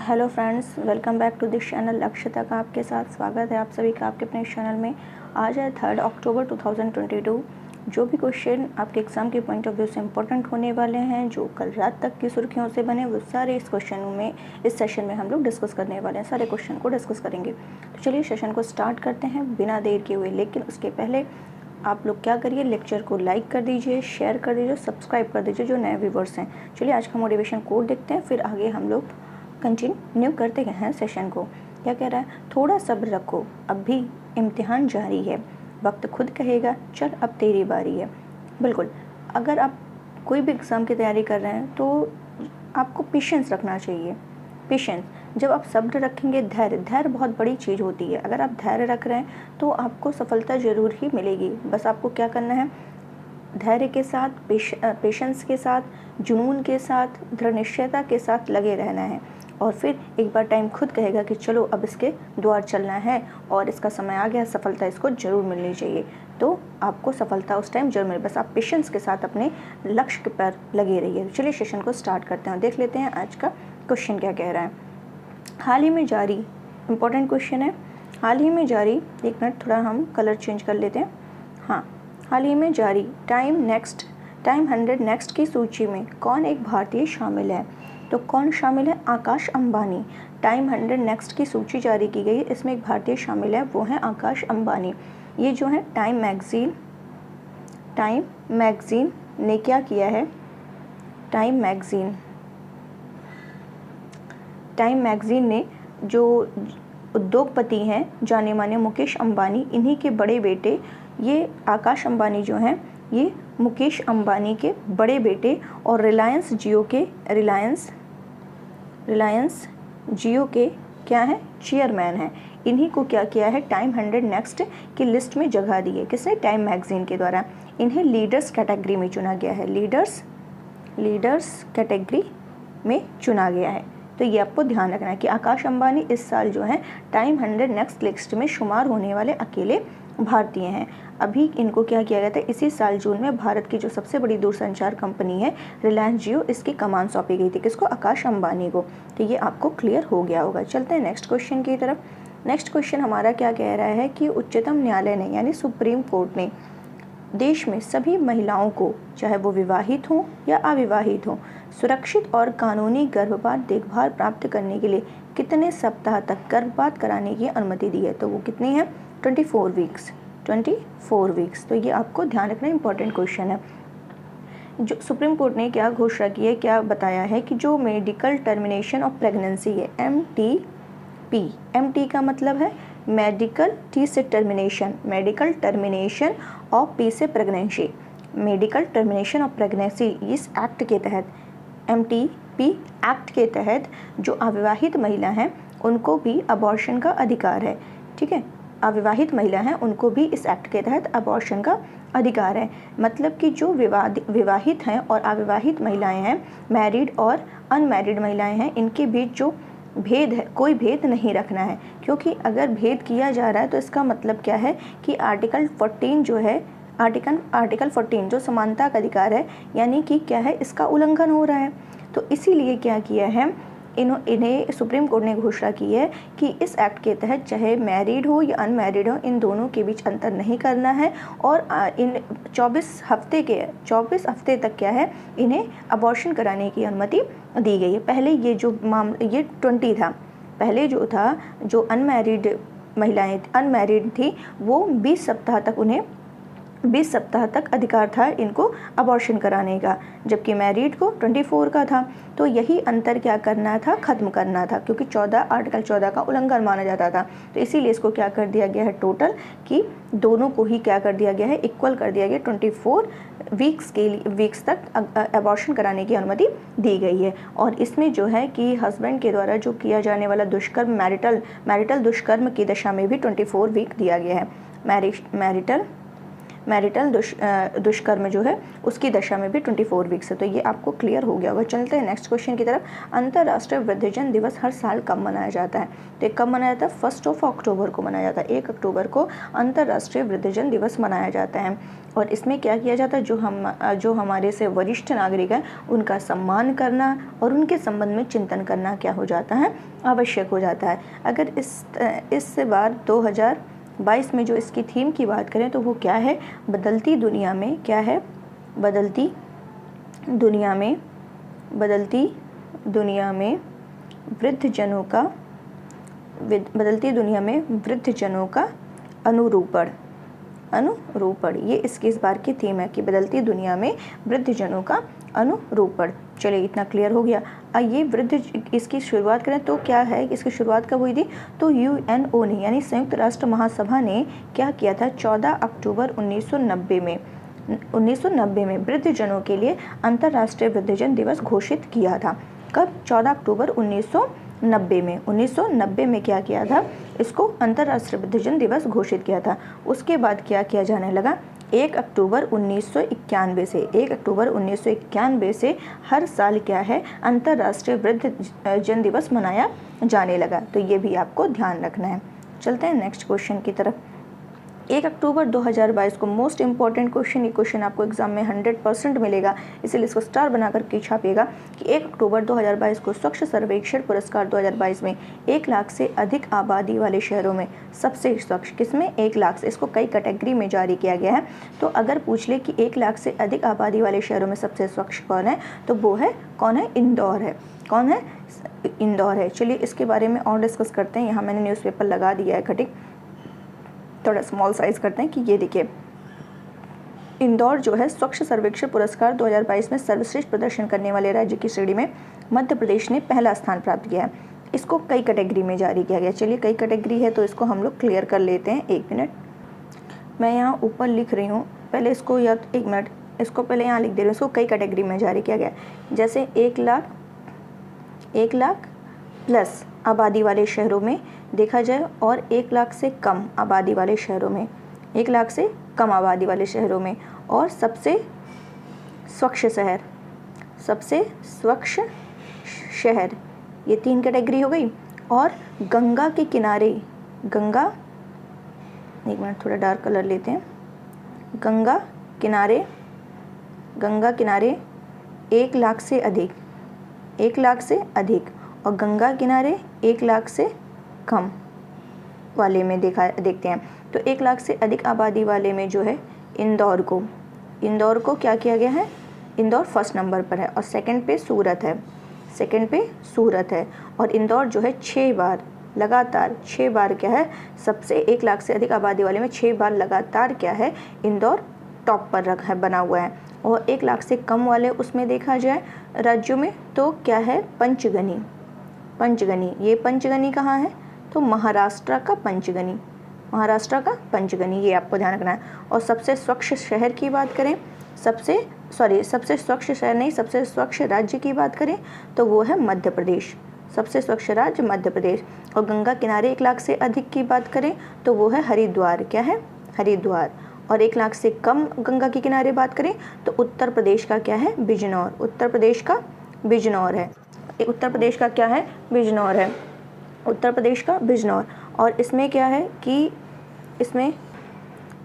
Hello friends, welcome back to this channel. Lakshyata का आपके साथ स्वागत है आप सभी का आपके अपने चैनल में। आज है 3 अक्टूबर 2022। जो भी क्वेश्चन आपके एग्ज़ाम के पॉइंट ऑफ व्यू से इंपॉर्टेंट होने वाले हैं, जो कल रात तक की सुर्खियों से बने, वो सारे इस सेशन में हम लोग डिस्कस करने वाले हैं। सारे क्वेश्चन को डिस्कस करेंगे। तो चलिए सेशन को स्टार्ट करते हैं बिना देर किए हुए। लेकिन उसके पहले आप लोग क्या करिए, लेक्चर को लाइक कर दीजिए, शेयर कर दीजिए, सब्सक्राइब कर दीजिए जो नए व्यूवर्स हैं। चलिए आज का मोटिवेशन कोड देखते हैं, फिर आगे हम लोग कंटिन्यू करते हैं सेशन को। क्या कह रहा है, थोड़ा सब्र रखो, अब भी इम्तिहान जारी है, वक्त खुद कहेगा चल अब तेरी बारी है। बिल्कुल, अगर आप कोई भी एग्ज़ाम की तैयारी कर रहे हैं तो आपको पेशेंस रखना चाहिए। पेशेंस, जब आप सब्र रखेंगे, धैर्य बहुत बड़ी चीज़ होती है। अगर आप धैर्य रख रहे हैं तो आपको सफलता ज़रूर ही मिलेगी। बस आपको क्या करना है, धैर्य के साथ, पेशेंस के साथ, जुनून के साथ, दृढ़ निश्चयता के साथ लगे रहना है। और फिर एक बार टाइम खुद कहेगा कि चलो अब इसके द्वार चलना है और इसका समय आ गया, सफलता इसको ज़रूर मिलनी चाहिए। तो आपको सफलता उस टाइम जरूर मिले, बस आप पेशेंस के साथ अपने लक्ष्य पर लगे रहिए। चलिए सेशन को स्टार्ट करते हैं और देख लेते हैं आज का क्वेश्चन क्या कह रहा है। हाल ही में जारी, इंपॉर्टेंट क्वेश्चन है। हाल ही में जारी, एक मिनट थोड़ा हम कलर चेंज कर लेते हैं। हाँ, हाल ही में जारी टाइम 100 नेक्स्ट की सूची में कौन एक भारतीय शामिल है? तो कौन शामिल है? आकाश अंबानी। टाइम 100 नेक्स्ट की सूची जारी की गई, इसमें एक भारतीय शामिल है, वो है आकाश अंबानी। ये जो है टाइम मैगजीन ने क्या किया है? टाइम मैगजीन ने जो उद्योगपति हैं जाने माने मुकेश अंबानी, इन्हीं के बड़े बेटे, ये आकाश अंबानी जो हैं ये मुकेश अंबानी के बड़े बेटे और रिलायंस जियो के क्या हैं? चेयरमैन हैं। इन्हीं को क्या किया है? टाइम 100 नेक्स्ट की लिस्ट में जगह दी है। किसने? टाइम मैगजीन के द्वारा। इन्हें लीडर्स कैटेगरी में चुना गया है। लीडर्स कैटेगरी में चुना गया है। तो ये आपको ध्यान रखना है कि आकाश अंबानी इस साल जो है टाइम 100 नेक्स्ट लिस्ट में शुमार होने वाले अकेले भारतीय हैं। अभी इनको क्या किया गया था? इसी साल जून में भारत की जो सबसे बड़ी दूरसंचार कंपनी है रिलायंस जियो, इसकी कमान सौंपी गई थी। किसको? आकाश अंबानी को। तो ये आपको क्लियर हो गया होगा। चलते हैं नेक्स्ट क्वेश्चन की तरफ। नेक्स्ट क्वेश्चन हमारा क्या कह रहा है कि उच्चतम न्यायालय ने यानी सुप्रीम कोर्ट ने देश में सभी महिलाओं को, चाहे वो विवाहित हों या अविवाहित हों, सुरक्षित और कानूनी गर्भपात देखभाल प्राप्त करने के लिए कितने सप्ताह तक गर्भपात कराने की अनुमति दी है? तो वो कितनी है? 24 वीक्स। तो ये आपको ध्यान रखना इंपॉर्टेंट क्वेश्चन है। जो सुप्रीम कोर्ट ने क्या घोषणा की है, क्या बताया है कि जो मेडिकल टर्मिनेशन ऑफ प्रेगनेंसी है, MT का मतलब है मेडिकल, T से termination, medical termination of P से pregnancy, medical termination of pregnancy, इस एक्ट के तहत, MTP एक्ट के तहत जो अविवाहित महिला हैं उनको भी अबॉर्शन का अधिकार है। ठीक है, अविवाहित महिला हैं उनको भी इस एक्ट के तहत अबॉर्शन का अधिकार है। मतलब कि जो विवाहित हैं और अविवाहित महिलाएं हैं, मैरिड और अनमैरिड महिलाएं हैं, इनके बीच जो भेद है, कोई भेद नहीं रखना है। क्योंकि अगर भेद किया जा रहा है तो इसका मतलब क्या है कि आर्टिकल 14 जो है, आर्टिकल 14 जो समानता का अधिकार है, यानी कि क्या है, इसका उल्लंघन हो रहा है। तो इसीलिए क्या किया है, इन्हें सुप्रीम कोर्ट ने घोषणा की है कि इस एक्ट के तहत चाहे मैरिड हो या अनमैरिड हो, इन दोनों के बीच अंतर नहीं करना है। और इन 24 हफ्ते तक क्या है, इन्हें अबॉर्शन कराने की अनुमति दी गई है। पहले ये 20 था। पहले जो अनमैरिड महिलाएं अनमैरिड थी, वो 20 सप्ताह तक अधिकार था इनको अबॉर्शन कराने का, जबकि मैरिड को 24 का था। तो यही अंतर क्या करना था? खत्म करना था, क्योंकि आर्टिकल 14 का उल्लंघन माना जाता था। तो इसीलिए इसको क्या कर दिया गया है, टोटल कि दोनों को ही क्या कर दिया गया है, इक्वल कर दिया गया। 24 वीक्स तक अबॉर्शन कराने की अनुमति दी गई है। और इसमें जो है कि हस्बैंड के द्वारा जो किया जाने वाला दुष्कर्म, मैरिटल दुष्कर्म की दशा में भी 24 वीक दिया गया है। मैरिटल दुष्कर्म जो है उसकी दशा में भी 24 वीक्स है। तो ये आपको क्लियर हो गया होगा। चलते हैं नेक्स्ट क्वेश्चन की तरफ। अंतर्राष्ट्रीय वृद्धजन दिवस हर साल कब मनाया जाता है? तो कब मनाया जाता है? 1 अक्टूबर को मनाया जाता है। 1 अक्टूबर को अंतर्राष्ट्रीय वृद्धजन दिवस मनाया जाता है। और इसमें क्या किया जाता है, जो हमारे से वरिष्ठ नागरिक हैं उनका सम्मान करना और उनके संबंध में चिंतन करना क्या हो जाता है? आवश्यक हो जाता है। अगर इस बार 2022 में जो इसकी थीम की बात करें तो वो क्या है? बदलती दुनिया में क्या है? बदलती दुनिया में वृद्धजनों का अनुरूपण। ये इसकी इस बार की थीम है कि बदलती दुनिया में वृद्धजनों का अनुरूपण। चलिए इतना क्लियर हो गया। आइए इसकी शुरुआत करें तो क्या है, इसकी शुरुआत कब हुई थी? तो UNO ने यानी संयुक्त राष्ट्र महासभा ने क्या किया था? 14 अक्टूबर 1990 में वृद्धजनों के लिए अंतर्राष्ट्रीय वृद्धजन दिवस घोषित किया था। कब? 14 अक्टूबर 1990 में क्या किया था? इसको अंतर्राष्ट्रीय वृद्धजन दिवस घोषित किया था। उसके बाद क्या किया जाने लगा? 1 अक्टूबर 1991 से हर साल क्या है? अंतर्राष्ट्रीय वृद्धजन दिवस मनाया जाने लगा। तो ये भी आपको ध्यान रखना है। चलते हैं नेक्स्ट क्वेश्चन की तरफ। 1 अक्टूबर 2022 को मोस्ट इंपॉर्टेंट क्वेश्चन, ये क्वेश्चन आपको एग्जाम में 100% मिलेगा, इसलिए इसको स्टार बनाकर के छापिएगा कि 1 अक्टूबर 2022 को स्वच्छ सर्वेक्षण पुरस्कार 2022 में 1 लाख से अधिक आबादी वाले शहरों में सबसे स्वच्छ, किसमें? 1 लाख से, इसको कई कैटेगरी में जारी किया गया है। तो अगर पूछ ले कि 1 लाख से अधिक आबादी वाले शहरों में सबसे स्वच्छ कौन है, तो वो है कौन है? इंदौर है। कौन है? इंदौर है। चलिए इसके बारे में और डिस्कस करते हैं। यहाँ मैंने न्यूज़पेपर लगा दिया है कटिंग, थोड़ा स्मॉल साइज करते हैं कि ये देखिए, इंदौर जो है स्वच्छ सर्वेक्षण पुरस्कार 2022 में सर्वश्रेष्ठ प्रदर्शन करने वाले राज्य की श्रेणी में मध्य प्रदेश ने पहला स्थान प्राप्त किया है। इसको कई कैटेगरी में जारी किया गया। चलिए कई कैटेगरी है तो इसको हम लोग क्लियर कर लेते हैं। 1 मिनट, मैं यहाँ ऊपर लिख रही हूँ, पहले इसको या 1 मिनट, इसको पहले यहाँ लिख दे रही हूँ। इसको कई कैटेगरी में जारी किया गया, जैसे 1 लाख प्लस आबादी वाले शहरों में देखा जाए और 1 लाख से कम आबादी वाले शहरों में, 1 लाख से कम आबादी वाले शहरों में, और सबसे स्वच्छ शहर, ये 3 कैटेगरी हो गई। और गंगा के किनारे, एक मिनट थोड़ा डार्क कलर लेते हैं, गंगा किनारे 1 लाख से अधिक, 1 लाख से अधिक, और गंगा किनारे 1 लाख से कम वाले में देखते हैं। तो 1 लाख से अधिक आबादी वाले में जो है इंदौर को क्या किया गया है? इंदौर फर्स्ट नंबर पर है और सेकंड पे सूरत है। और इंदौर जो है 6 बार लगातार 6 बार क्या है? सबसे 1 लाख से अधिक आबादी वाले में 6 बार लगातार क्या है? इंदौर टॉप पर बना हुआ है। और 1 लाख से कम वाले उसमें देखा जाए राज्यों में तो क्या है? पंचगनी। ये पंचगनी कहाँ है? तो महाराष्ट्र का पंचगनी, ये आपको ध्यान रखना है। और सबसे स्वच्छ शहर की बात करें, सबसे स्वच्छ शहर नहीं, सबसे स्वच्छ राज्य की बात करें तो वो है मध्य प्रदेश। सबसे स्वच्छ राज्य मध्य प्रदेश। और गंगा किनारे 1 लाख से अधिक की बात करें तो वो है हरिद्वार। क्या है? हरिद्वार। और 1 लाख से कम गंगा के किनारे बात करें तो उत्तर प्रदेश का क्या है? बिजनौर। उत्तर प्रदेश का क्या है? बिजनौर। और इसमें क्या है कि इसमें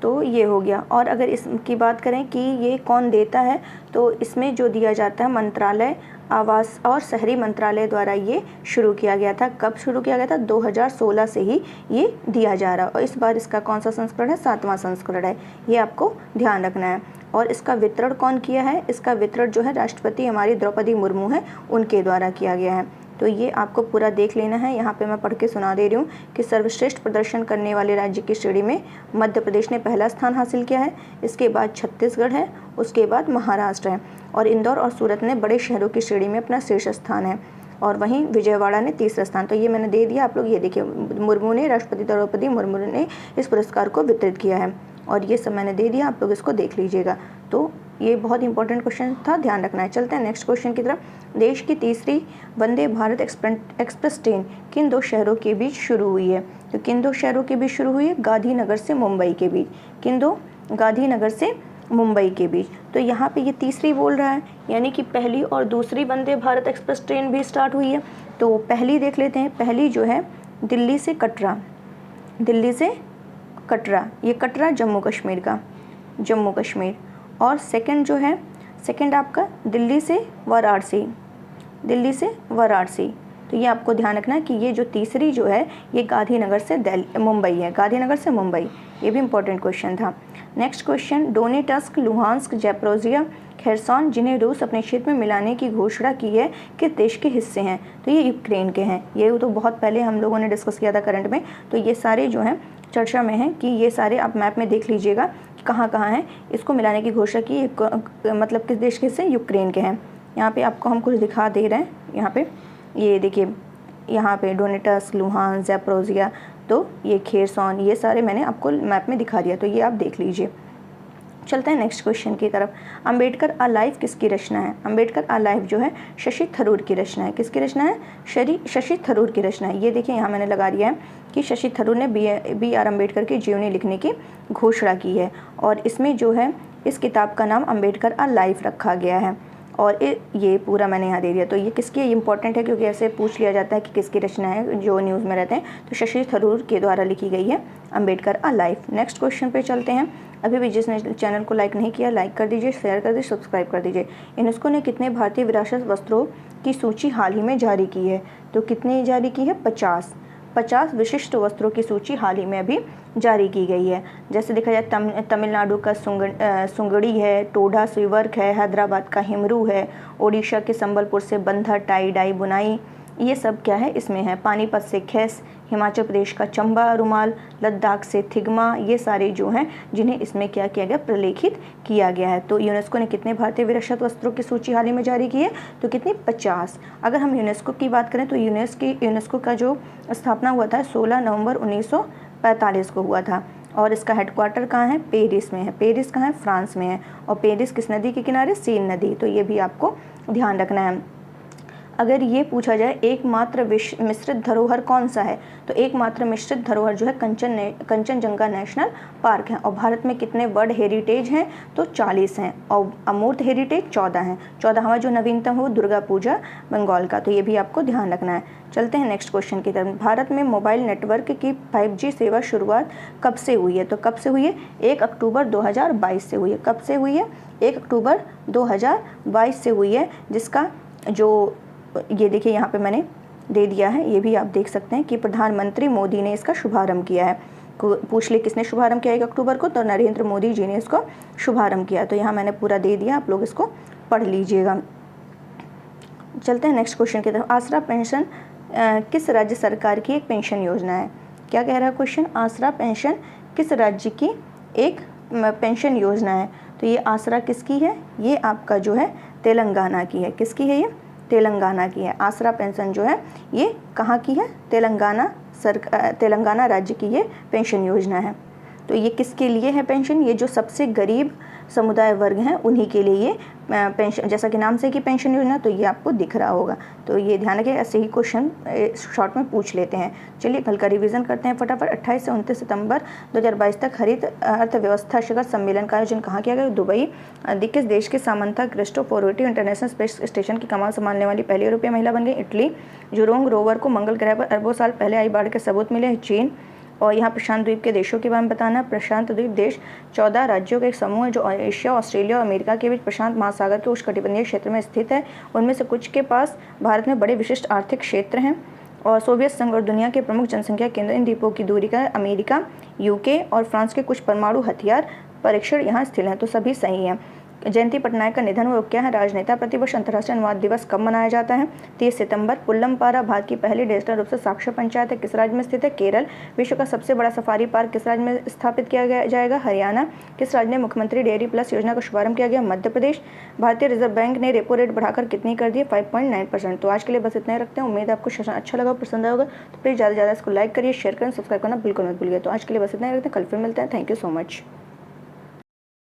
तो ये हो गया। और अगर इसकी बात करें कि ये कौन देता है, तो इसमें जो दिया जाता है मंत्रालय, आवास और शहरी मंत्रालय द्वारा ये शुरू किया गया था। कब शुरू किया गया था? 2016 से ही ये दिया जा रहा है। और इस बार इसका कौन सा संस्करण है? 7वां संस्करण है। ये आपको ध्यान रखना है। और इसका वितरण कौन किया है? इसका वितरण जो है राष्ट्रपति हमारी द्रौपदी मुर्मू है, उनके द्वारा किया गया है। तो ये आपको पूरा देख लेना है। यहाँ पे मैं पढ़ के सुना दे रही हूँ कि सर्वश्रेष्ठ प्रदर्शन करने वाले राज्य की श्रेणी में मध्य प्रदेश ने पहला स्थान हासिल किया है, इसके बाद छत्तीसगढ़ है, उसके बाद महाराष्ट्र है, और इंदौर और सूरत ने बड़े शहरों की श्रेणी में अपना शीर्ष स्थान है, और वहीं विजयवाड़ा ने तीसरा स्थान। तो ये मैंने दे दिया, आप लोग ये देखिए, राष्ट्रपति द्रौपदी मुर्मू ने इस पुरस्कार को वितरित किया है, और ये सब मैंने दे दिया, आप लोग इसको देख लीजिएगा। तो ये बहुत इंपॉर्टेंट क्वेश्चन था, ध्यान रखना है। चलते हैं नेक्स्ट क्वेश्चन की तरफ। देश की तीसरी वंदे भारत एक्सप्रेस ट्रेन किन 2 शहरों के बीच शुरू हुई है? तो किन 2 शहरों के बीच शुरू हुई है? गांधीनगर से मुंबई के बीच। किन 2 गांधीनगर से मुंबई के बीच। तो यहाँ पे ये तीसरी बोल रहा है, यानी कि पहली और दूसरी वंदे भारत एक्सप्रेस ट्रेन भी स्टार्ट हुई है। तो पहली देख लेते हैं। पहली जो है दिल्ली से कटरा, दिल्ली से कटरा, ये कटरा जम्मू कश्मीर का, जम्मू कश्मीर। और सेकंड जो है, सेकंड आपका दिल्ली से वाराणसी, दिल्ली से वाराणसी। तो ये आपको ध्यान रखना है कि ये जो तीसरी जो है ये गांधीनगर से मुंबई है, गांधीनगर से मुंबई। ये भी इंपॉर्टेंट क्वेश्चन था। Next question, Donetsk, Luhansk, Zaporizhzhia, Kherson जिन्हें रूस अपने क्षेत्र में मिलाने की घोषणा की है किस देश के हिस्से हैं? तो ये यूक्रेन के हैं। ये तो बहुत पहले हम लोगों ने डिस्कस किया था करंट में। तो ये सारे जो हैं चर्चा में हैं कि ये सारे आप मैप में देख लीजिएगा कहाँ कहाँ हैं। इसको मिलाने की घोषणा की मतलब किस देश के हिस्से? यूक्रेन के हैं। यहाँ पे आपको हम कुछ दिखा दे रहे हैं। यहाँ पे ये देखिए, यहाँ पे डोनेटस्क, लुहांस्क, ज़ैपोरोजिया, तो ये खेरसॉन, ये सारे मैंने आपको मैप में दिखा दिया। तो ये आप देख लीजिए। चलते हैं नेक्स्ट क्वेश्चन की तरफ। अंबेडकर अ लाइफ किसकी रचना है? अंबेडकर अ लाइफ जो है शशि थरूर की रचना है। किसकी रचना है? शशि थरूर की रचना है। ये देखिए यहाँ मैंने लगा दिया है कि शशि थरूर ने बी आर अम्बेडकर की जीवनी लिखने की घोषणा की है। और इसमें जो है इस किताब का नाम अंबेडकर अ लाइफ रखा गया है। और ये पूरा मैंने यहाँ दे दिया। तो ये किसकी इंपॉर्टेंट है क्योंकि ऐसे पूछ लिया जाता है कि किसकी रचना है जो न्यूज़ में रहते हैं। तो शशि थरूर के द्वारा लिखी गई है Ambedkar a life. Next question पे चलते हैं। अभी भी जिसने चैनल को लाइक नहीं किया लाइक कर दीजिए, शेयर कर दीजिए, सब्सक्राइब कर दीजिए। यूनेस्को ने कितने भारतीय विरासत वस्त्रों की सूची हाल ही में जारी की है? तो कितनी जारी की है? 50 विशिष्ट वस्त्रों की सूची हाल ही में अभी जारी की गई है। जैसे देखा जाए तमिलनाडु का सुंगड़ी है, टोडा से वर्क है, हैदराबाद का हिमरू है, ओडिशा के संबलपुर से बंधा टाई डाई बुनाई, ये सब क्या है इसमें है। पानीपत से खेस, हिमाचल प्रदेश का चंबा रुमाल, लद्दाख से थिगमा, ये सारे जो हैं जिन्हें इसमें क्या किया गया? प्रलेखित किया गया है। तो यूनेस्को ने कितने भारतीय विरासत वस्त्रों की सूची हाल ही में जारी की है? तो कितनी? 50। अगर हम यूनेस्को की बात करें तो यूनेस्को का जो स्थापना हुआ था 16 नवंबर 1945 को हुआ था। और इसका हेडक्वार्टर कहाँ है? पेरिस में है। पेरिस कहाँ है? फ्रांस में है। और पेरिस किस नदी के किनारे? सीन नदी। तो ये भी आपको ध्यान रखना है। अगर ये पूछा जाए एकमात्र मिश्रित धरोहर कौन सा है? तो एकमात्र मिश्रित धरोहर जो है कंचनजंगा नेशनल पार्क है। और भारत में कितने वर्ल्ड हेरिटेज हैं? तो 40 हैं। और अमूर्त हेरिटेज 14 हैं। 14वां जो नवीनतम हो दुर्गा पूजा बंगाल का। तो ये भी आपको ध्यान रखना है। चलते हैं नेक्स्ट क्वेश्चन की तरफ। भारत में मोबाइल नेटवर्क की 5G सेवा शुरुआत कब से हुई है? तो कब से हुई है? 1 अक्टूबर 2022 से हुई है। कब से हुई है? 1 अक्टूबर 2022 से हुई है। जिसका जो ये देखिए यहाँ पे मैंने दे दिया है, ये भी आप देख सकते हैं कि प्रधानमंत्री मोदी ने इसका शुभारंभ किया है। पूछ ले किसने शुभारंभ किया 1 अक्टूबर को? तो नरेंद्र मोदी जी ने इसको शुभारंभ किया। तो यहाँ मैंने पूरा दे दिया, आप लोग इसको पढ़ लीजिएगा। चलते हैं नेक्स्ट क्वेश्चन की तरफ। आसरा पेंशन किस राज्य सरकार की एक पेंशन योजना है? क्या कह रहा है क्वेश्चन? आसरा पेंशन किस राज्य की एक पेंशन योजना है? तो ये आसरा किसकी है? ये आपका जो है तेलंगाना की है। किसकी है ये? तेलंगाना की है। आसरा पेंशन जो है ये कहाँ की है? तेलंगाना राज्य की ये पेंशन योजना है। तो ये किसके लिए है पेंशन? ये जो सबसे गरीब समुदाय वर्ग हैं उन्हीं के लिए ये पेंशन, जैसा कि नाम से कि पेंशन योजना, तो ये आपको दिख रहा होगा। तो ये ध्यान रखिए, ऐसे ही क्वेश्चन शॉर्ट में पूछ लेते हैं। चलिए कल का रिवीजन करते हैं फटाफट। 28 से 29 सितंबर 2022 तक हरित अर्थव्यवस्था शिखर सम्मेलन का आयोजन कहाँ किया गया? दुबई। किस देश के सामंथा क्रिस्टोफोरोटी इंटरनेशनल स्पेस स्टेशन की कमान संभालने वाली पहली यूरोपीय महिला बन गई? इटली। जुरोंग रोवर को मंगल ग्रह पर अरबों साल पहले आई बाढ़ के सबूत मिले? चीन। और यहाँ प्रशांत द्वीप के देशों के बारे में बताना। प्रशांत द्वीप देश 14 राज्यों का एक समूह है जो एशिया, ऑस्ट्रेलिया और अमेरिका के बीच प्रशांत महासागर के उष्णकटिबंधीय क्षेत्र में स्थित है। उनमें से कुछ के पास भारत में बड़े विशिष्ट आर्थिक क्षेत्र हैं। और सोवियत संघ और दुनिया के प्रमुख जनसंख्या केंद्र इन द्वीपों की दूरी का अमेरिका, यूके और फ्रांस के कुछ परमाणु हथियार परीक्षण यहाँ स्थित हैं। तो सभी सही हैं। जयंती पटनायक का निधन हुआ। क्या है? राजनेता। प्रतिवर्ष अंतर्राष्ट्रीय अनुवाद दिवस कब मनाया जाता है? 30 सितंबर। पुल्लमपारा भारत की पहली डिजिटल रूप से साक्षर पंचायत है। किस राज्य में स्थित है? केरल। विश्व का सबसे बड़ा सफारी पार्क किस राज्य में स्थापित किया जाएगा? हरियाणा। किस राज्य में मुख्यमंत्री डेयरी प्लस योजना का शुभारंभ किया गया? मध्य प्रदेश। भारतीय रिजर्व बैंक ने रेपो रेट बढ़ाकर कितनी कर दी? 5.9%। तो आज के लिए बस इतना ही रखते हैं। उम्मीद है आपको सेशन अच्छा लगा, पसंद आएगा। तो प्लीज़ ज़्यादा से ज़्यादा इसको लाइक करिए, शेयर करें, सब्सक्राइब करना बिल्कुल मत भूलिए। तो आज के लिए बस इतना ही रखते हैं। कल फिर मिलते हैं। Thank you so much.